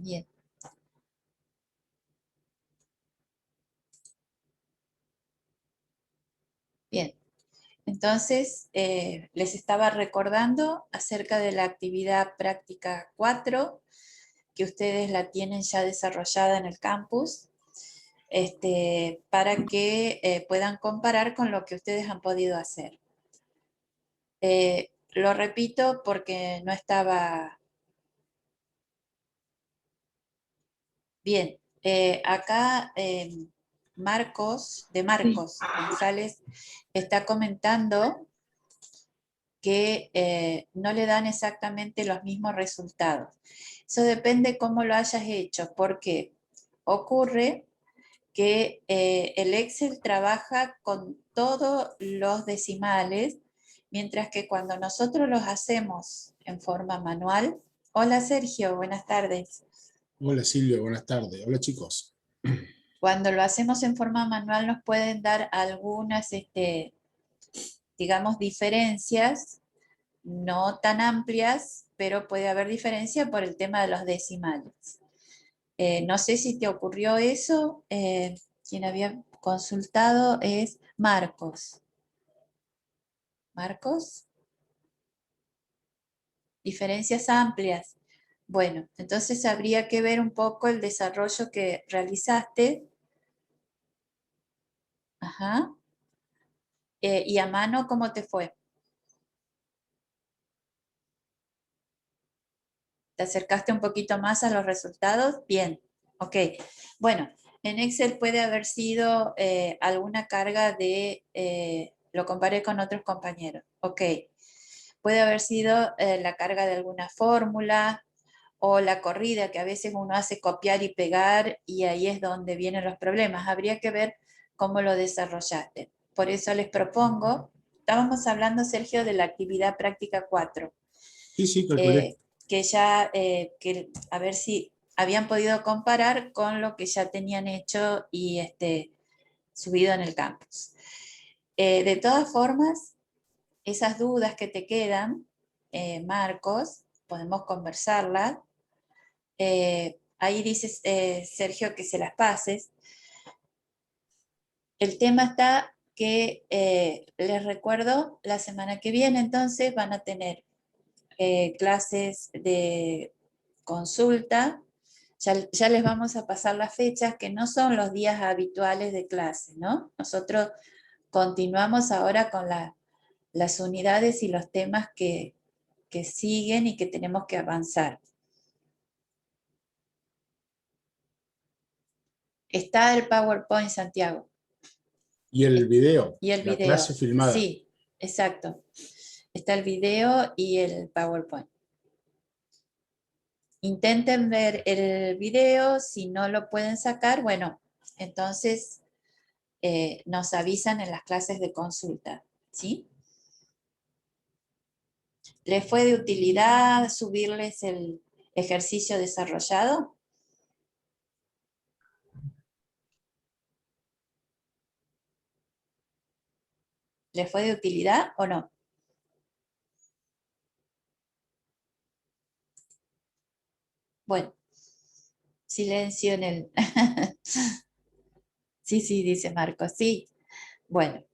Bien. Bien. Entonces, les estaba recordando acerca de la actividad práctica 4, que ustedes la tienen ya desarrollada en el campus, para que puedan comparar con lo que ustedes han podido hacer. Lo repito porque no estaba bien. Acá Marcos González está comentando que no le dan exactamente los mismos resultados. Eso depende cómo lo hayas hecho, porque ocurre que el Excel trabaja con todos los decimales, mientras que cuando nosotros los hacemos en forma manual. Hola Sergio, buenas tardes. Hola Silvia, buenas tardes. Hola chicos. Cuando lo hacemos en forma manual nos pueden dar algunas, digamos, diferencias, no tan amplias, pero puede haber diferencia por el tema de los decimales. No sé si te ocurrió eso. Quien había consultado es Marcos. ¿Marcos? Diferencias amplias. Bueno, entonces habría que ver un poco el desarrollo que realizaste. Ajá. Y a mano, ¿cómo te fue? ¿Te acercaste un poquito más a los resultados? Bien, ok. Bueno, en Excel puede haber sido alguna carga de, lo comparé con otros compañeros, ok. Puede haber sido la carga de alguna fórmula o la corrida que a veces uno hace copiar y pegar y ahí es donde vienen los problemas. Habría que ver cómo lo desarrollaste. Por eso les propongo, estábamos hablando, Sergio, de la actividad práctica 4. Sí, calculé. Que ya, a ver si habían podido comparar con lo que ya tenían hecho y subido en el campus. De todas formas, esas dudas que te quedan, Marcos, podemos conversarlas. Ahí dices, Sergio, que se las pases. El tema está que, les recuerdo, la semana que viene entonces van a tener clases de consulta. Ya les vamos a pasar las fechas que no son los días habituales de clase, ¿no? Nosotros continuamos ahora con las unidades y los temas que siguen y que tenemos que avanzar. Está el PowerPoint, Santiago. Y el video, Y el la clase video. filmada. Sí, exacto. Está el video y el PowerPoint. Intenten ver el video, si no lo pueden sacar, bueno, entonces nos avisan en las clases de consulta, ¿sí? ¿Les fue de utilidad subirles el ejercicio desarrollado? ¿Les fue de utilidad o no? Bueno, silencio en el... Sí, dice Marco, sí. Bueno,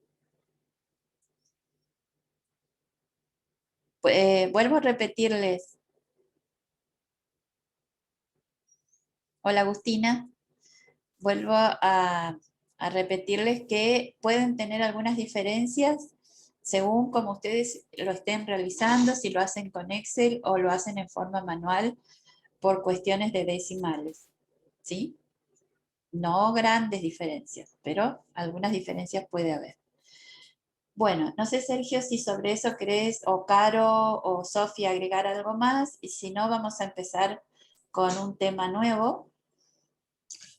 vuelvo a repetirles. Hola, Agustina. Vuelvo a repetirles que pueden tener algunas diferencias según como ustedes lo estén realizando, si lo hacen con Excel o lo hacen en forma manual por cuestiones de decimales, ¿sí? No grandes diferencias, pero algunas diferencias puede haber. Bueno, no sé, Sergio, si sobre eso crees, o Caro o Sofía, agregar algo más, y si no, vamos a empezar con un tema nuevo.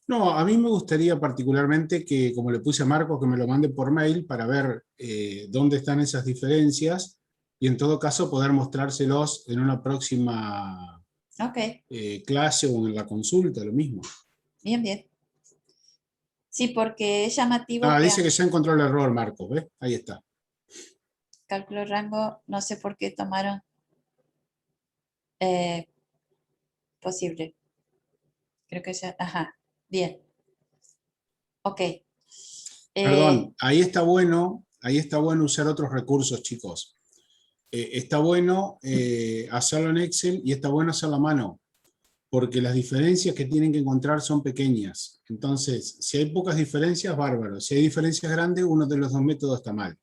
No, a mí me gustaría particularmente que, como le puse a Marcos, que me lo mande por mail para ver dónde están esas diferencias y en todo caso poder mostrárselos en una próxima Ok, clase o en la consulta, lo mismo. bien, bien. Sí, porque es llamativo Ah, que dice que ya encontró el error, Marcos, ¿ves? Ahí está. cálculo rango, no sé por qué tomaron eh, posible. Creo que ya, ajá, bien, ok. Perdón, ahí está bueno usar otros recursos, chicos. Está bueno hacerlo en Excel y está bueno hacerlo a mano, porque las diferencias que tienen que encontrar son pequeñas. Entonces, si hay pocas diferencias, bárbaro. Si hay diferencias grandes, uno de los dos métodos está mal.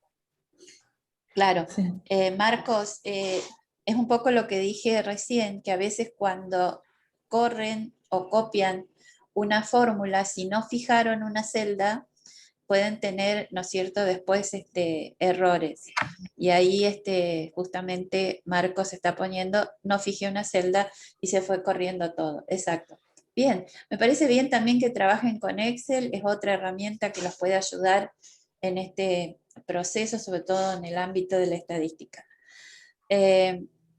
Claro. Sí. Marcos, es un poco lo que dije recién, que a veces cuando corren o copian una fórmula, si no fijaron una celda, pueden tener, ¿no es cierto?, después errores. Y ahí justamente Marcos está poniendo, no fijé una celda y se fue corriendo todo. Exacto. Bien, me parece bien también que trabajen con Excel, es otra herramienta que los puede ayudar en este proceso, sobre todo en el ámbito de la estadística.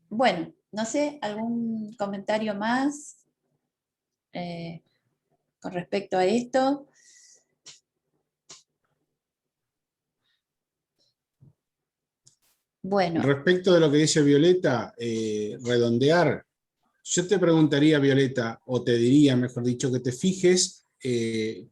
Bueno, no sé, ¿algún comentario más con respecto a esto? Bueno, Respecto de lo que dice Violeta, redondear, yo te preguntaría, Violeta, o te diría, mejor dicho, que te fijes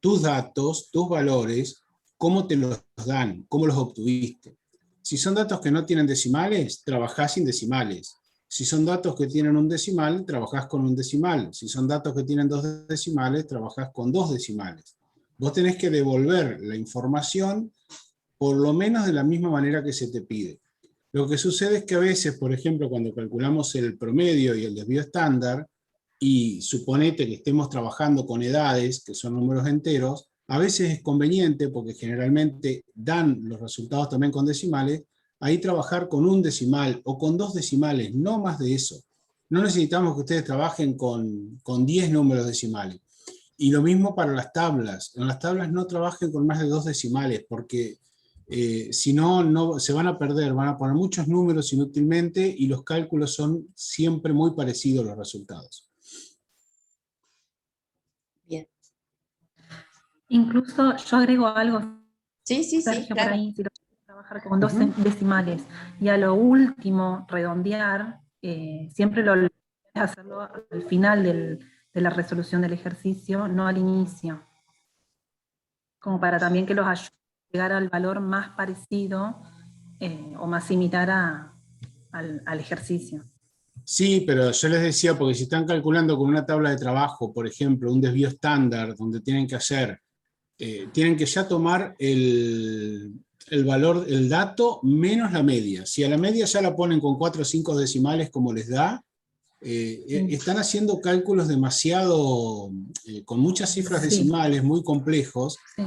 tus datos, tus valores, cómo te los dan, cómo los obtuviste. Si son datos que no tienen decimales, trabajás sin decimales. Si son datos que tienen un decimal, trabajás con un decimal. Si son datos que tienen dos decimales, trabajás con dos decimales. Vos tenés que devolver la información por lo menos de la misma manera que se te pide. Lo que sucede es que a veces, por ejemplo, cuando calculamos el promedio y el desvío estándar, y suponete que estemos trabajando con edades, que son números enteros, a veces es conveniente, porque generalmente dan los resultados también con decimales, ahí trabajar con un decimal o con dos decimales, no más de eso. No necesitamos que ustedes trabajen con 10 números decimales. Y lo mismo para las tablas. En las tablas no trabajen con más de dos decimales, porque si no, no, se van a perder, van a poner muchos números inútilmente y los cálculos son siempre muy parecidos los resultados. bien. Incluso yo agrego algo, Sí, sí, sí, Sergio, por claro. ahí, si lo quieres trabajar con dos decimales y a lo último redondear, siempre lo hacerlo al final de la resolución del ejercicio, no al inicio, como para también que los ayude a llegar al valor más parecido o más similar al ejercicio. Sí, pero yo les decía, porque si están calculando con una tabla de trabajo, por ejemplo, un desvío estándar, donde tienen que hacer, tienen que ya tomar el valor, el dato menos la media. Si a la media ya la ponen con 4 o 5 decimales como les da, están haciendo cálculos demasiado, con muchas cifras decimales, muy complejos, Sí,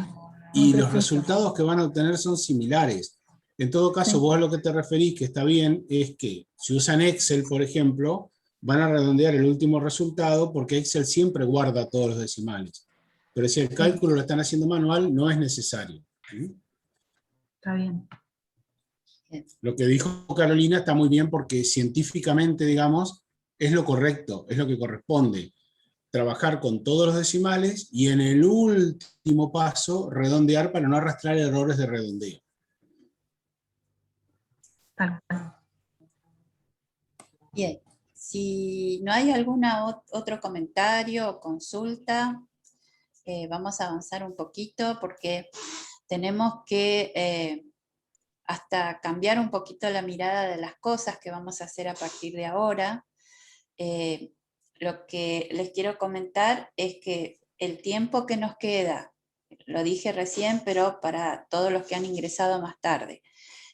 y los resultados que van a obtener son similares. En todo caso, vos a lo que te referís, que está bien, es que si usan Excel, por ejemplo, van a redondear el último resultado porque Excel siempre guarda todos los decimales. Pero si el cálculo lo están haciendo manual, no es necesario. Está bien. Lo que dijo Carolina está muy bien porque científicamente, digamos, es lo correcto, es lo que corresponde. Trabajar con todos los decimales y en el último paso redondear para no arrastrar errores de redondeo. Tal cual. Bien. Si no hay alguna otro comentario o consulta, vamos a avanzar un poquito porque tenemos que hasta cambiar un poquito la mirada de las cosas que vamos a hacer a partir de ahora. Lo que les quiero comentar es que el tiempo que nos queda, lo dije recién, pero para todos los que han ingresado más tarde,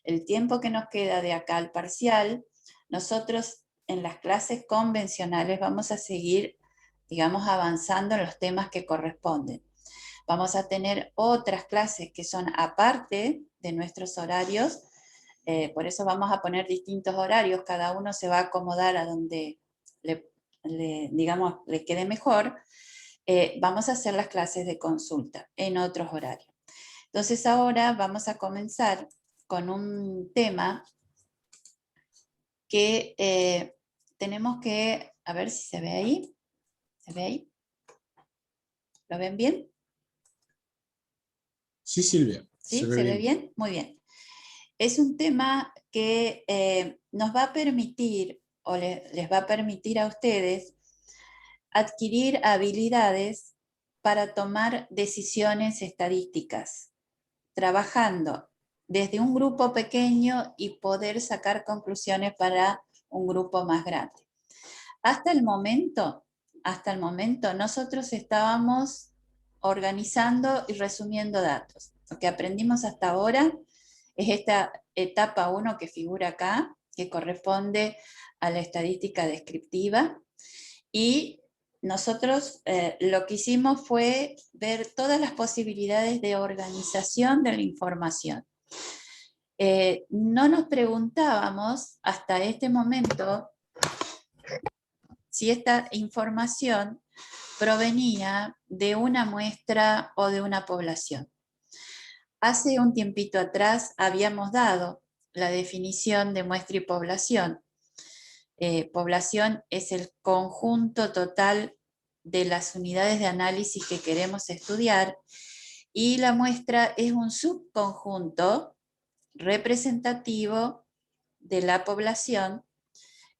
el tiempo que nos queda de acá al parcial, nosotros en las clases convencionales vamos a seguir, digamos, avanzando en los temas que corresponden. Vamos a tener otras clases que son aparte de nuestros horarios, por eso vamos a poner distintos horarios, cada uno se va a acomodar a donde digamos, le quede mejor. Vamos a hacer las clases de consulta en otros horarios. Entonces ahora vamos a comenzar con un tema que tenemos que, a ver si se ve ahí. ¿Se ve ahí? ¿Lo ven bien? Sí, Silvia. ¿Sí? ¿Se ve bien? Muy bien. Es un tema que nos va a permitir, o les va a permitir a ustedes, adquirir habilidades para tomar decisiones estadísticas, trabajando desde un grupo pequeño y poder sacar conclusiones para un grupo más grande. Hasta el momento, nosotros estábamos organizando y resumiendo datos. Lo que aprendimos hasta ahora es esta etapa 1 que figura acá, que corresponde a la estadística descriptiva, y nosotros lo que hicimos fue ver todas las posibilidades de organización de la información. No nos preguntábamos hasta este momento si esta información provenía de una muestra o de una población. Hace un tiempito atrás habíamos dado la definición de muestra y población. Población es el conjunto total de las unidades de análisis que queremos estudiar, y la muestra es un subconjunto representativo de la población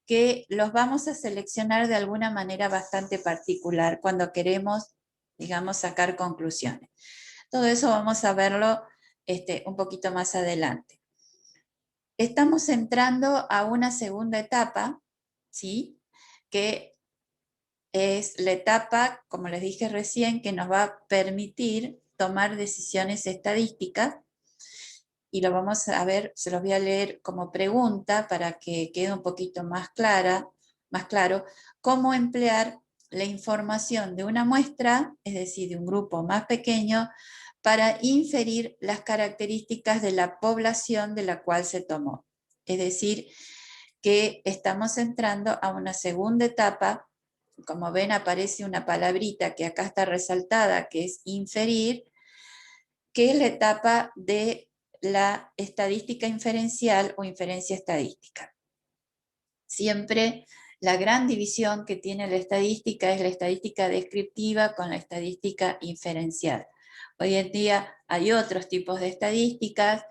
que los vamos a seleccionar de alguna manera bastante particular cuando queremos, digamos, sacar conclusiones. Todo eso vamos a verlo un poquito más adelante. Estamos entrando a una segunda etapa, ¿sí? Que es la etapa, como les dije recién, que nos va a permitir tomar decisiones estadísticas, y lo vamos a ver, se los voy a leer como pregunta para que quede un poquito más claro, cómo emplear la información de una muestra, es decir, de un grupo más pequeño, para inferir las características de la población de la cual se tomó. Es decir, que estamos entrando a una segunda etapa. Como ven, aparece una palabrita que acá está resaltada, que es inferir, que es la etapa de la estadística inferencial o inferencia estadística. Siempre la gran división que tiene la estadística es la estadística descriptiva con la estadística inferencial. Hoy en día hay otros tipos de estadísticas,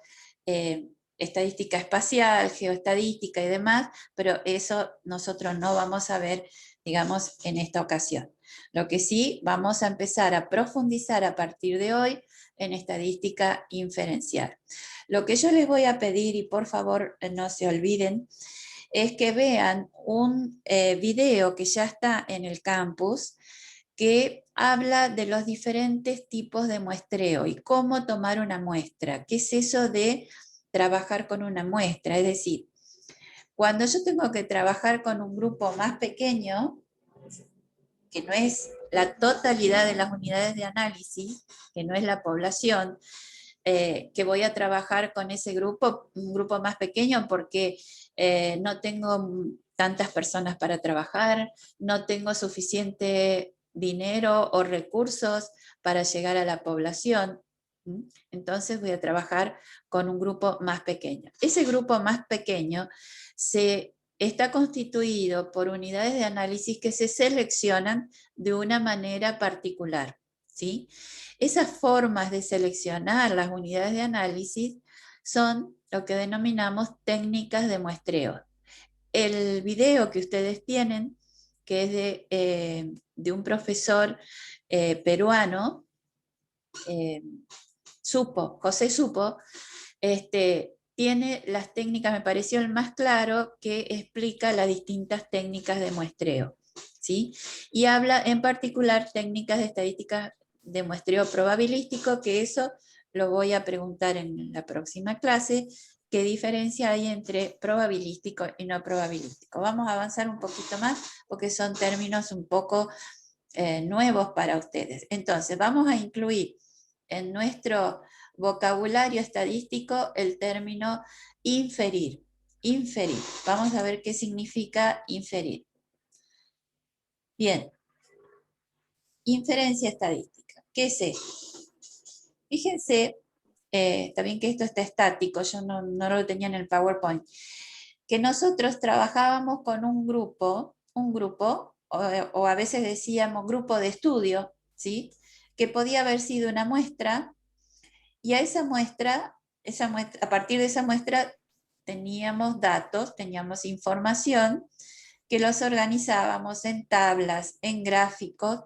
estadística espacial, geoestadística y demás, pero eso nosotros no vamos a ver, digamos, en esta ocasión. Lo que sí vamos a empezar a profundizar a partir de hoy en estadística inferencial. Lo que yo les voy a pedir, y por favor no se olviden, es que vean un video que ya está en el campus, que habla de los diferentes tipos de muestreo y cómo tomar una muestra. ¿Qué es eso de trabajar con una muestra? Es decir, cuando yo tengo que trabajar con un grupo más pequeño, que no es la totalidad de las unidades de análisis, que no es la población, que voy a trabajar con ese grupo, un grupo más pequeño, porque no tengo tantas personas para trabajar, no tengo suficiente dinero o recursos para llegar a la población. Entonces voy a trabajar con un grupo más pequeño. Ese grupo más pequeño está constituido por unidades de análisis que se seleccionan de una manera particular, ¿sí? Esas formas de seleccionar las unidades de análisis son lo que denominamos técnicas de muestreo. El video que ustedes tienen, que es de un profesor peruano, José Supo, tiene las técnicas, me pareció el más claro, que explica las distintas técnicas de muestreo, ¿sí? Y habla en particular técnicas de estadística de muestreo probabilístico, que eso lo voy a preguntar en la próxima clase, qué diferencia hay entre probabilístico y no probabilístico. Vamos a avanzar un poquito más porque son términos un poco nuevos para ustedes. Entonces, vamos a incluir en nuestro vocabulario estadístico el término inferir. Inferir. Vamos a ver qué significa inferir. Bien. Inferencia estadística. ¿Qué es esto? Fíjense, está bien que esto está estático, yo no lo tenía en el PowerPoint, que nosotros trabajábamos con un grupo, o a veces decíamos grupo de estudio, ¿sí? Que podía haber sido una muestra, y a esa muestra, a partir de esa muestra teníamos datos, teníamos información que los organizábamos en tablas, en gráficos,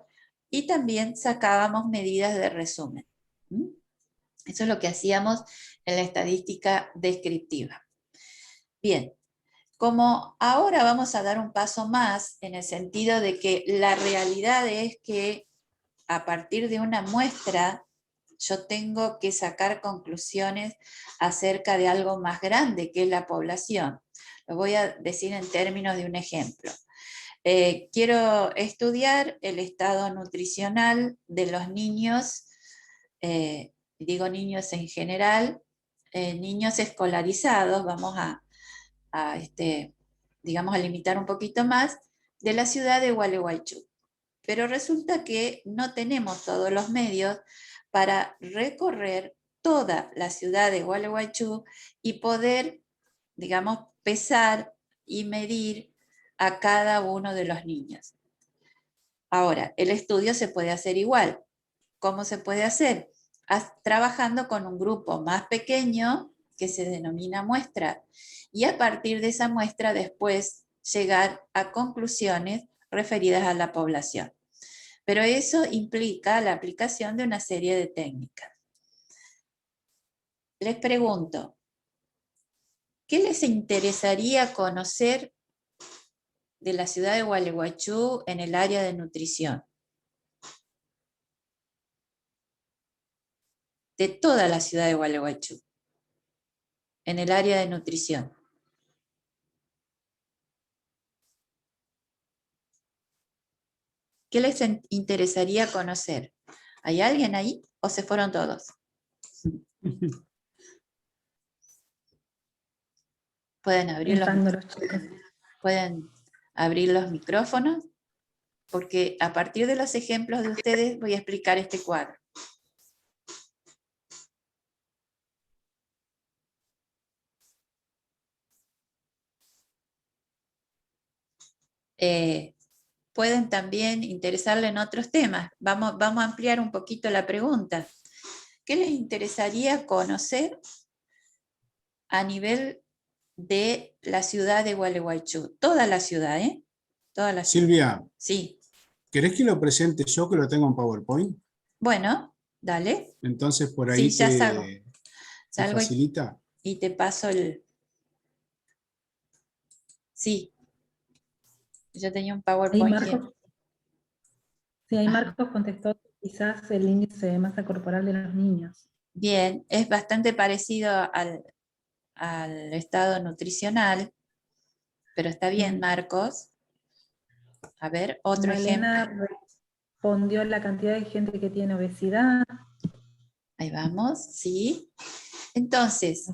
y también sacábamos medidas de resumen. Eso es lo que hacíamos en la estadística descriptiva. Bien, como ahora vamos a dar un paso más en el sentido de que la realidad es que a partir de una muestra yo tengo que sacar conclusiones acerca de algo más grande que es la población. Lo voy a decir en términos de un ejemplo. Quiero estudiar el estado nutricional de los niños, digo niños en general, niños escolarizados, vamos digamos, a limitar un poquito más, de la ciudad de Gualeguaychú. Pero resulta que no tenemos todos los medios para recorrer toda la ciudad de Gualeguaychú y poder, digamos, pesar y medir a cada uno de los niños. Ahora, el estudio se puede hacer igual. ¿Cómo se puede hacer? Trabajando con un grupo más pequeño que se denomina muestra, y a partir de esa muestra después llegar a conclusiones referidas a la población. Pero eso implica la aplicación de una serie de técnicas. Les pregunto, ¿qué les interesaría conocer de la ciudad de Gualeguaychú en el área de nutrición? De toda la ciudad de Gualeguaychú, en el área de nutrición. ¿Qué les interesaría conocer? ¿Hay alguien ahí o se fueron todos? Pueden abrir los micrófonos, porque a partir de los ejemplos de ustedes voy a explicar este cuadro. Pueden también interesarle en otros temas. Vamos a ampliar un poquito la pregunta. ¿Qué les interesaría conocer a nivel de la ciudad de Gualeguaychú? Toda la ciudad, ¿eh? Toda la ciudad. Silvia, sí. ¿Querés que lo presente yo, que lo tengo en PowerPoint? Bueno, dale. Entonces por ahí sí, ya te salgo facilita. y te paso el... Sí. Yo tenía un PowerPoint. Ahí Marcos contestó quizás el índice de masa corporal de los niños. Bien, es bastante parecido al estado nutricional, pero está bien, Marcos. A ver, otro Malena ejemplo. Respondió la cantidad de gente que tiene obesidad. Ahí vamos, sí. Entonces,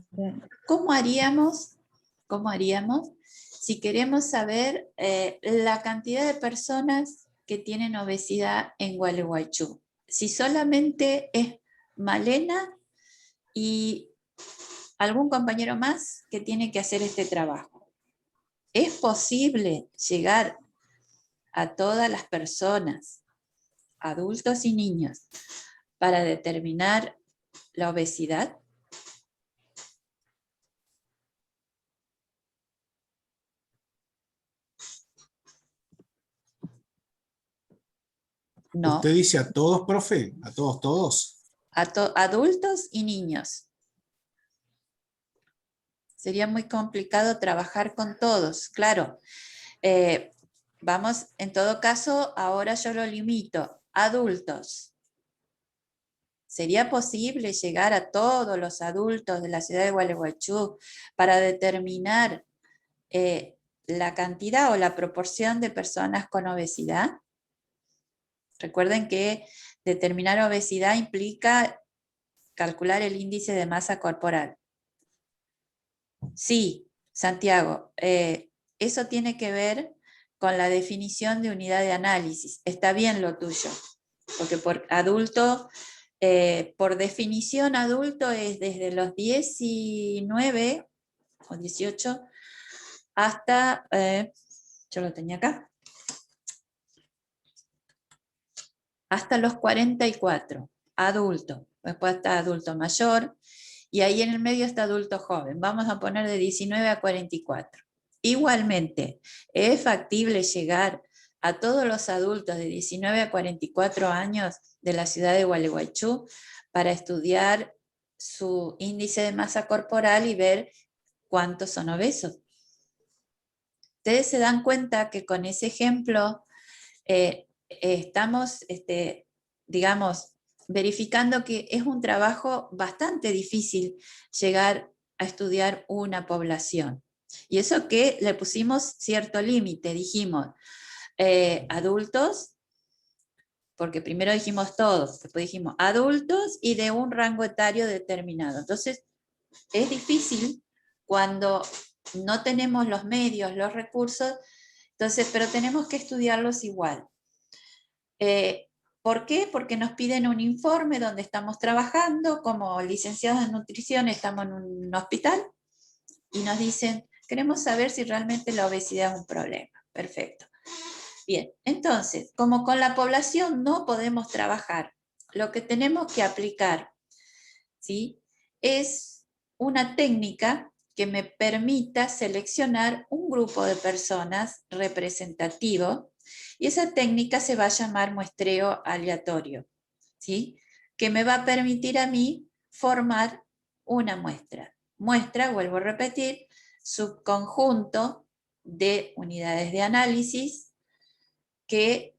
¿cómo haríamos si queremos saber la cantidad de personas que tienen obesidad en Gualeguaychú? Si solamente es Malena y algún compañero más que tiene que hacer este trabajo. ¿Es posible llegar a todas las personas, adultos y niños, para determinar la obesidad? No. ¿Usted dice a todos, profe? ¿A todos? Adultos y niños. Sería muy complicado trabajar con todos, claro. Vamos, en todo caso, ahora yo lo limito. Adultos. ¿Sería posible llegar a todos los adultos de la ciudad de Gualeguaychú para determinar la cantidad o la proporción de personas con obesidad? Recuerden que determinar obesidad implica calcular el índice de masa corporal. Sí, Santiago, eso tiene que ver con la definición de unidad de análisis. Está bien lo tuyo, porque por adulto, por definición adulto es desde los 19 o 18 hasta, yo lo tenía acá, hasta los 44, adulto. Después está adulto mayor, y ahí en el medio está adulto joven. Vamos a poner de 19 a 44. Igualmente, es factible llegar a todos los adultos de 19 a 44 años de la ciudad de Gualeguaychú para estudiar su índice de masa corporal y ver cuántos son obesos. Ustedes se dan cuenta que con ese ejemplo estamos, digamos, verificando que es un trabajo bastante difícil llegar a estudiar una población. Y eso que le pusimos cierto límite, dijimos adultos, porque primero dijimos todos, después dijimos adultos y de un rango etario determinado. Entonces, es difícil cuando no tenemos los medios, los recursos, entonces, pero tenemos que estudiarlos igual. ¿Por qué? Porque nos piden un informe donde estamos trabajando, como licenciados en nutrición estamos en un hospital, y nos dicen, queremos saber si realmente la obesidad es un problema. Perfecto. Bien, entonces, como con la población no podemos trabajar, lo que tenemos que aplicar, ¿sí?, es una técnica que me permita seleccionar un grupo de personas representativo, y esa técnica se va a llamar muestreo aleatorio, ¿sí?, que me va a permitir a mí formar una muestra. Muestra, vuelvo a repetir, subconjunto de unidades de análisis que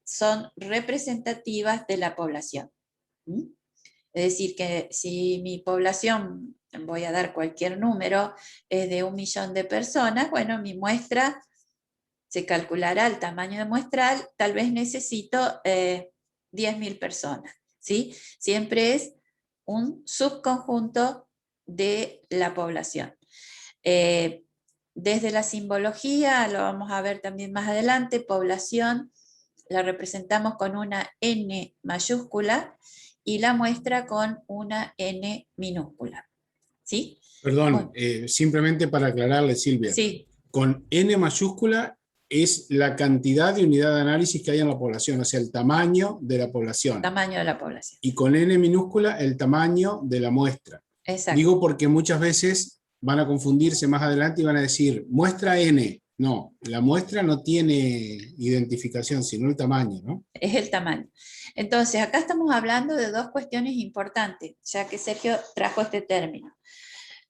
son representativas de la población. ¿Mm? Es decir, que si mi población, voy a dar cualquier número, es de 1 millón de personas, bueno, mi muestra se calculará el tamaño de muestral, tal vez necesito 10.000 personas, ¿sí? Siempre es un subconjunto de la población. Desde la simbología, lo vamos a ver también más adelante, población la representamos con una N mayúscula y la muestra con una N minúscula. ¿Sí? Perdón, simplemente para aclararle, Silvia. Sí. Con N mayúscula es la cantidad de unidad de análisis que hay en la población, o sea, el tamaño de la población. Tamaño de la población. Y con N minúscula el tamaño de la muestra. Exacto. Digo porque muchas veces van a confundirse más adelante y van a decir, muestra N. No, la muestra no tiene identificación, sino el tamaño, ¿no? Es el tamaño. Entonces, acá estamos hablando de dos cuestiones importantes, ya que Sergio trajo este término.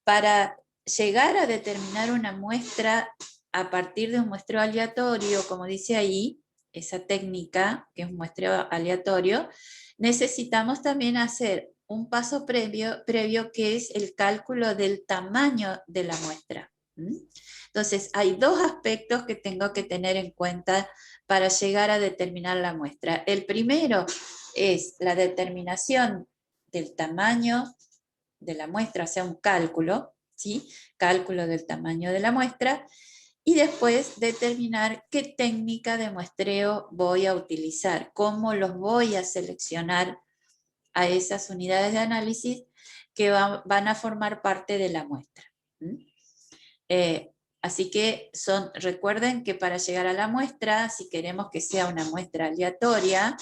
Para llegar a determinar una muestra a partir de un muestreo aleatorio, como dice ahí, esa técnica, que es un muestreo aleatorio, necesitamos también hacer un paso previo que es el cálculo del tamaño de la muestra. Entonces, hay dos aspectos que tengo que tener en cuenta para llegar a determinar la muestra. El primero es la determinación del tamaño de la muestra, o sea, un cálculo, ¿sí? Cálculo del tamaño de la muestra, y después determinar qué técnica de muestreo voy a utilizar, cómo los voy a seleccionar a esas unidades de análisis que van a formar parte de la muestra. Así que recuerden que para llegar a la muestra, si queremos que sea una muestra aleatoria,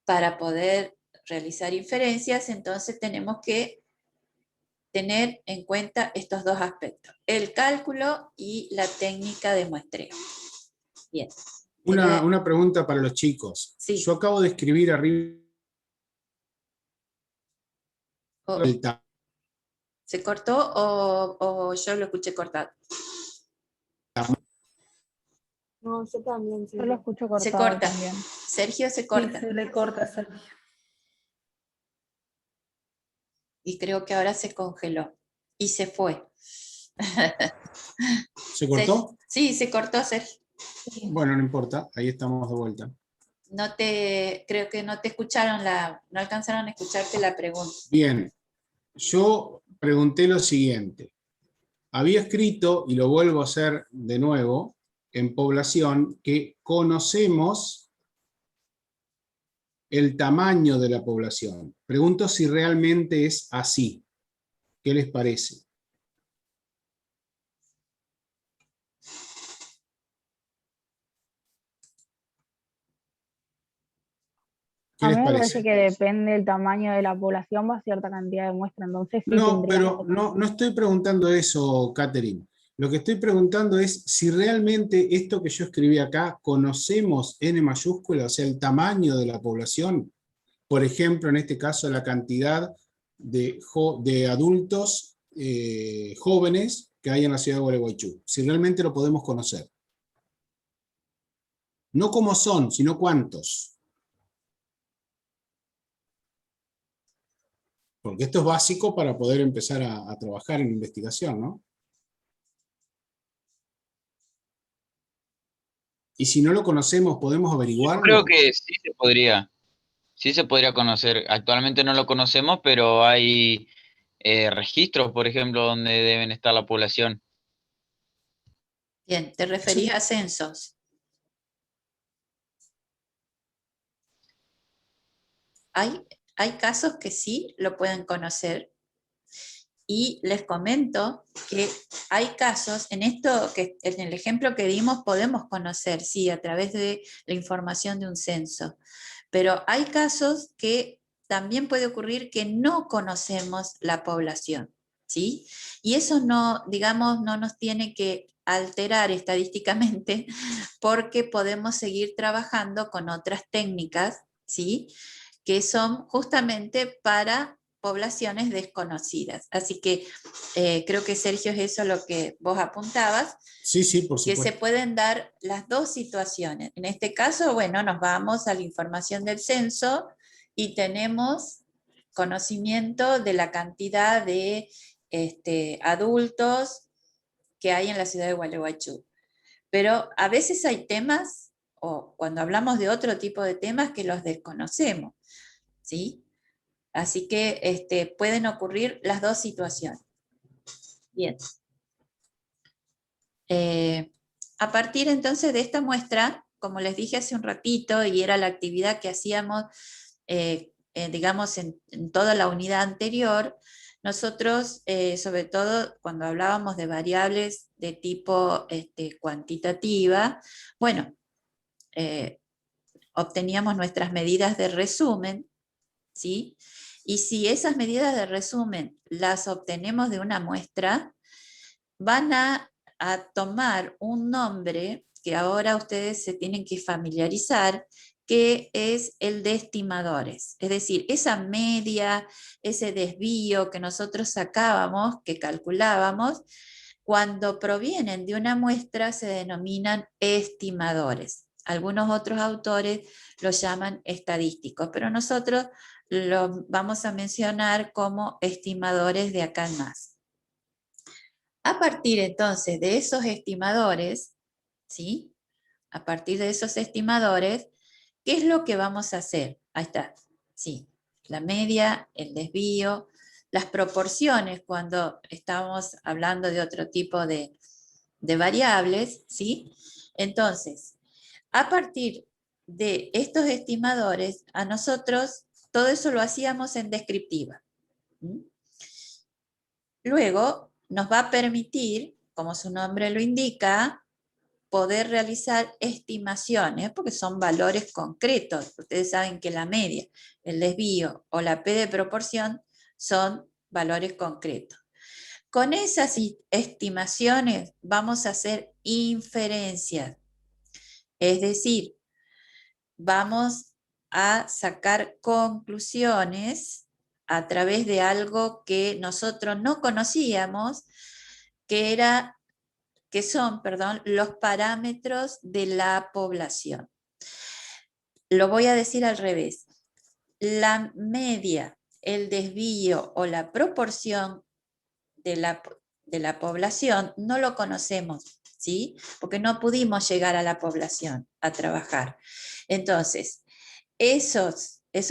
para poder realizar inferencias, entonces tenemos que tener en cuenta estos dos aspectos, el cálculo y la técnica de muestreo. Bien. Una pregunta para los chicos. Sí. Yo acabo de escribir arriba el tamaño. ¿Se cortó o yo lo escuché cortado? No, yo también. Yo lo escucho cortado. Se corta. También. Sergio se corta. Sí, se le corta, Sergio. Y creo que ahora se congeló. Y se fue. ¿Se cortó? Sí, se cortó, Sergio. Bueno, no importa, ahí estamos de vuelta. Creo que no te escucharon no alcanzaron a escucharte la pregunta. Bien, yo pregunté lo siguiente. Había escrito, y lo vuelvo a hacer de nuevo, en población, que conocemos el tamaño de la población. Pregunto si realmente es así. ¿Qué les parece? ¿Qué A les mí me parece? parece que depende del tamaño de la población, va a cierta cantidad de muestra, entonces sí No, tendría pero no estoy preguntando eso, Catherine. Lo que estoy preguntando es si realmente esto que yo escribí acá, conocemos N mayúscula, o sea, el tamaño de la población. Por ejemplo, en este caso, la cantidad de adultos jóvenes que hay en la ciudad de Gualeguaychú. Si realmente lo podemos conocer. No cómo son, sino cuántos. Porque esto es básico para poder empezar a trabajar en investigación, ¿no? Y si no lo conocemos, ¿podemos Yo creo averiguarlo? que sí se podría conocer. Actualmente no lo conocemos, pero hay registros, por ejemplo, donde deben estar la población. Bien, te referís a censos. Hay casos que sí lo pueden conocer, y les comento que hay casos, en el ejemplo que dimos podemos conocer, sí, a través de la información de un censo, pero hay casos que también puede ocurrir que no conocemos la población, ¿sí? Y eso no, digamos, no nos tiene que alterar estadísticamente, porque podemos seguir trabajando con otras técnicas, ¿sí? Que son justamente para poblaciones desconocidas. Así que creo que, Sergio, es eso lo que vos apuntabas, Sí, sí, por que se supuesto. pueden dar las dos situaciones. En este caso, bueno, nos vamos a la información del censo y tenemos conocimiento de la cantidad de adultos que hay en la ciudad de Gualeguaychú. Pero a veces hay temas, o cuando hablamos de otro tipo de temas, que los desconocemos, ¿sí? Así que pueden ocurrir las dos situaciones. Bien. A partir entonces de esta muestra, como les dije hace un ratito, y era la actividad que hacíamos, digamos, en toda la unidad anterior, nosotros, sobre todo cuando hablábamos de variables de tipo cuantitativa, bueno, obteníamos nuestras medidas de resumen, ¿sí? Y si esas medidas de resumen las obtenemos de una muestra, van a tomar un nombre que ahora ustedes se tienen que familiarizar, que es el de estimadores. Es decir, esa media, ese desvío que nosotros sacábamos, que calculábamos, cuando provienen de una muestra se denominan estimadores. Algunos otros autores los llaman estadísticos, pero nosotros los vamos a mencionar como estimadores de acá en más. A partir entonces de esos estimadores, ¿sí? A partir de esos estimadores, ¿qué es lo que vamos a hacer? Ahí está, sí, la media, el desvío, las proporciones cuando estamos hablando de otro tipo de variables, ¿sí? Entonces, a partir de estos estimadores, a nosotros todo eso lo hacíamos en descriptiva. Luego nos va a permitir, como su nombre lo indica, poder realizar estimaciones, porque son valores concretos. Ustedes saben que la media, el desvío o la P de proporción son valores concretos. Con esas estimaciones vamos a hacer inferencias, es decir, vamos a sacar conclusiones a través de algo que nosotros no conocíamos, que son, los parámetros de la población. Lo voy a decir al revés. La media, el desvío o la proporción de la población no lo conocemos, ¿sí? Porque no pudimos llegar a la población a trabajar. Entonces, eso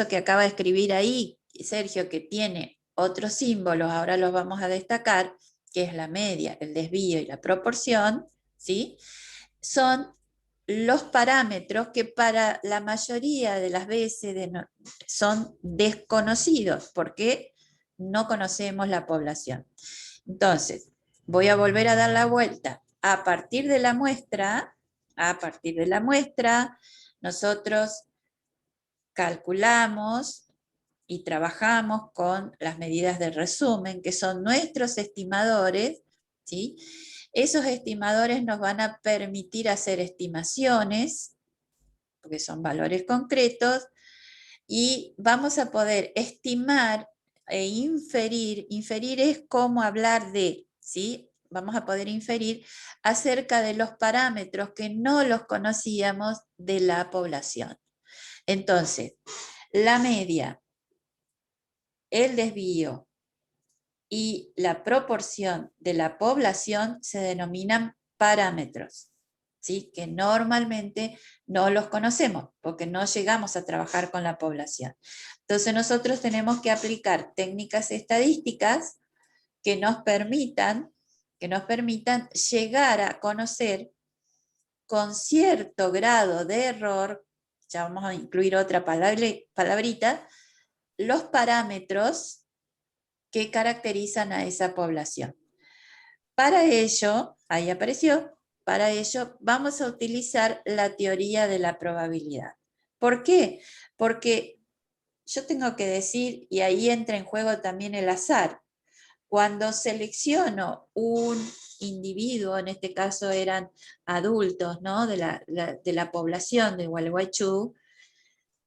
que acaba de escribir ahí, Sergio, que tiene otros símbolos, ahora los vamos a destacar, que es la media, el desvío y la proporción, ¿sí? Son los parámetros que para la mayoría de las veces son desconocidos, porque no conocemos la población. Entonces, voy a volver a dar la vuelta. A partir de la muestra, nosotros calculamos y trabajamos con las medidas de resumen, que son nuestros estimadores, ¿sí? Esos estimadores nos van a permitir hacer estimaciones, porque son valores concretos, y vamos a poder estimar e inferir. Inferir es como hablar de, ¿sí? Vamos a poder inferir acerca de los parámetros que no los conocíamos de la población. Entonces, la media, el desvío y la proporción de la población se denominan parámetros, ¿sí? Que normalmente no los conocemos porque no llegamos a trabajar con la población. Entonces nosotros tenemos que aplicar técnicas estadísticas que nos permitan llegar a conocer con cierto grado de error, ya vamos a incluir otra palabrita, los parámetros que caracterizan a esa población. Para ello, ahí apareció, para ello vamos a utilizar la teoría de la probabilidad. ¿Por qué? Porque yo tengo que decir, y ahí entra en juego también el azar, cuando selecciono un individuo, en este caso eran adultos, ¿no? de la población de Gualeguaychú,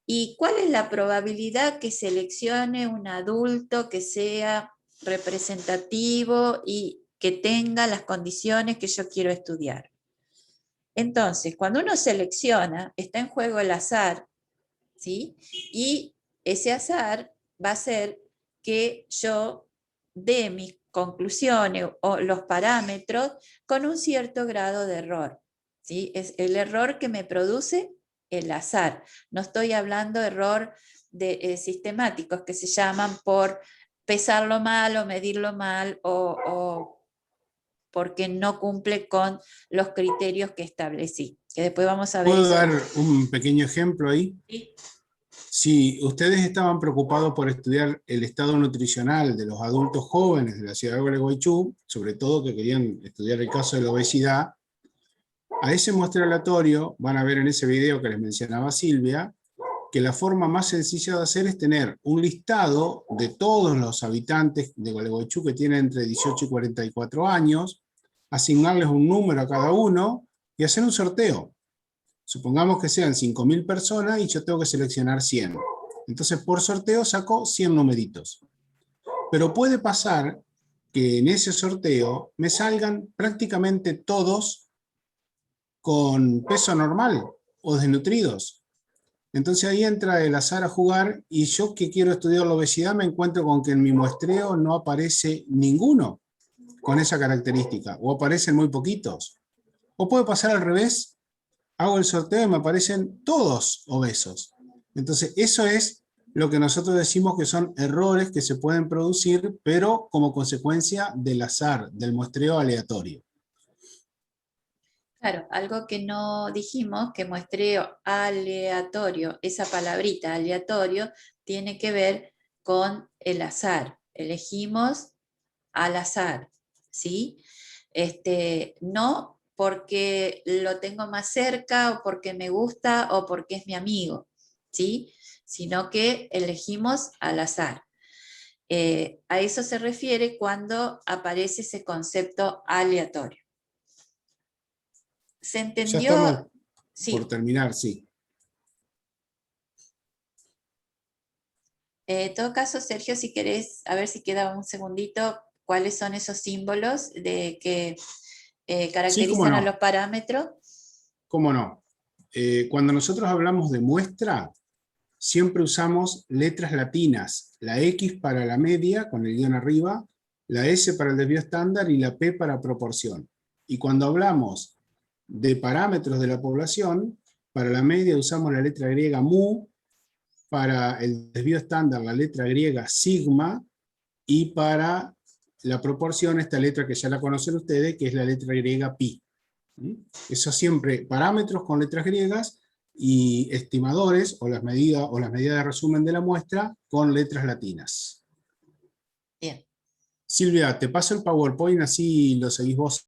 ¿y cuál es la probabilidad que seleccione un adulto que sea representativo y que tenga las condiciones que yo quiero estudiar? Entonces, cuando uno selecciona, está en juego el azar, ¿sí? Y ese azar va a hacer que yo dé mis conclusiones o los parámetros con un cierto grado de error, ¿sí? Es el error que me produce el azar. No estoy hablando de error sistemáticos que se llaman por pesarlo mal o medirlo mal o porque no cumple con los criterios que establecí. Que después vamos a ver. ¿Puedo dar un pequeño ejemplo ahí? Sí. Si ustedes estaban preocupados por estudiar el estado nutricional de los adultos jóvenes de la ciudad de Gualeguaychú, sobre todo que querían estudiar el caso de la obesidad, a ese muestreo aleatorio van a ver en ese video que les mencionaba Silvia, que la forma más sencilla de hacer es tener un listado de todos los habitantes de Gualeguaychú que tienen entre 18 y 44 años, asignarles un número a cada uno y hacer un sorteo. Supongamos que sean 5.000 personas y yo tengo que seleccionar 100. Entonces por sorteo saco 100 numeritos. Pero puede pasar que en ese sorteo me salgan prácticamente todos con peso normal o desnutridos. Entonces ahí entra el azar a jugar y yo que quiero estudiar la obesidad me encuentro con que en mi muestreo no aparece ninguno con esa característica o aparecen muy poquitos. O puede pasar al revés, hago el sorteo y me aparecen todos obesos. Entonces eso es lo que nosotros decimos que son errores que se pueden producir, pero como consecuencia del azar, del muestreo aleatorio. Claro, algo que no dijimos, que muestreo aleatorio, esa palabrita aleatorio, tiene que ver con el azar. Elegimos al azar, ¿sí? No porque lo tengo más cerca o porque me gusta o porque es mi amigo, ¿sí? Sino que elegimos al azar. A eso se refiere cuando aparece ese concepto aleatorio. ¿Se entendió? Ya estamos Sí. por terminar, sí. En todo caso, Sergio, si querés, a ver si queda un segundito, ¿cuáles son esos símbolos que caracterizan a los parámetros? ¿Cómo no? Cuando nosotros hablamos de muestra, siempre usamos letras latinas, la X para la media, con el guión arriba, la S para el desvío estándar y la P para proporción. Y cuando hablamos de parámetros de la población, para la media usamos la letra griega mu, para el desvío estándar la letra griega sigma, y para la proporción esta letra que ya la conocen ustedes, que es la letra griega pi. Eso siempre, parámetros con letras griegas y estimadores o las medidas de resumen de la muestra con letras latinas. Bien. Silvia, te paso el PowerPoint, así lo seguís vos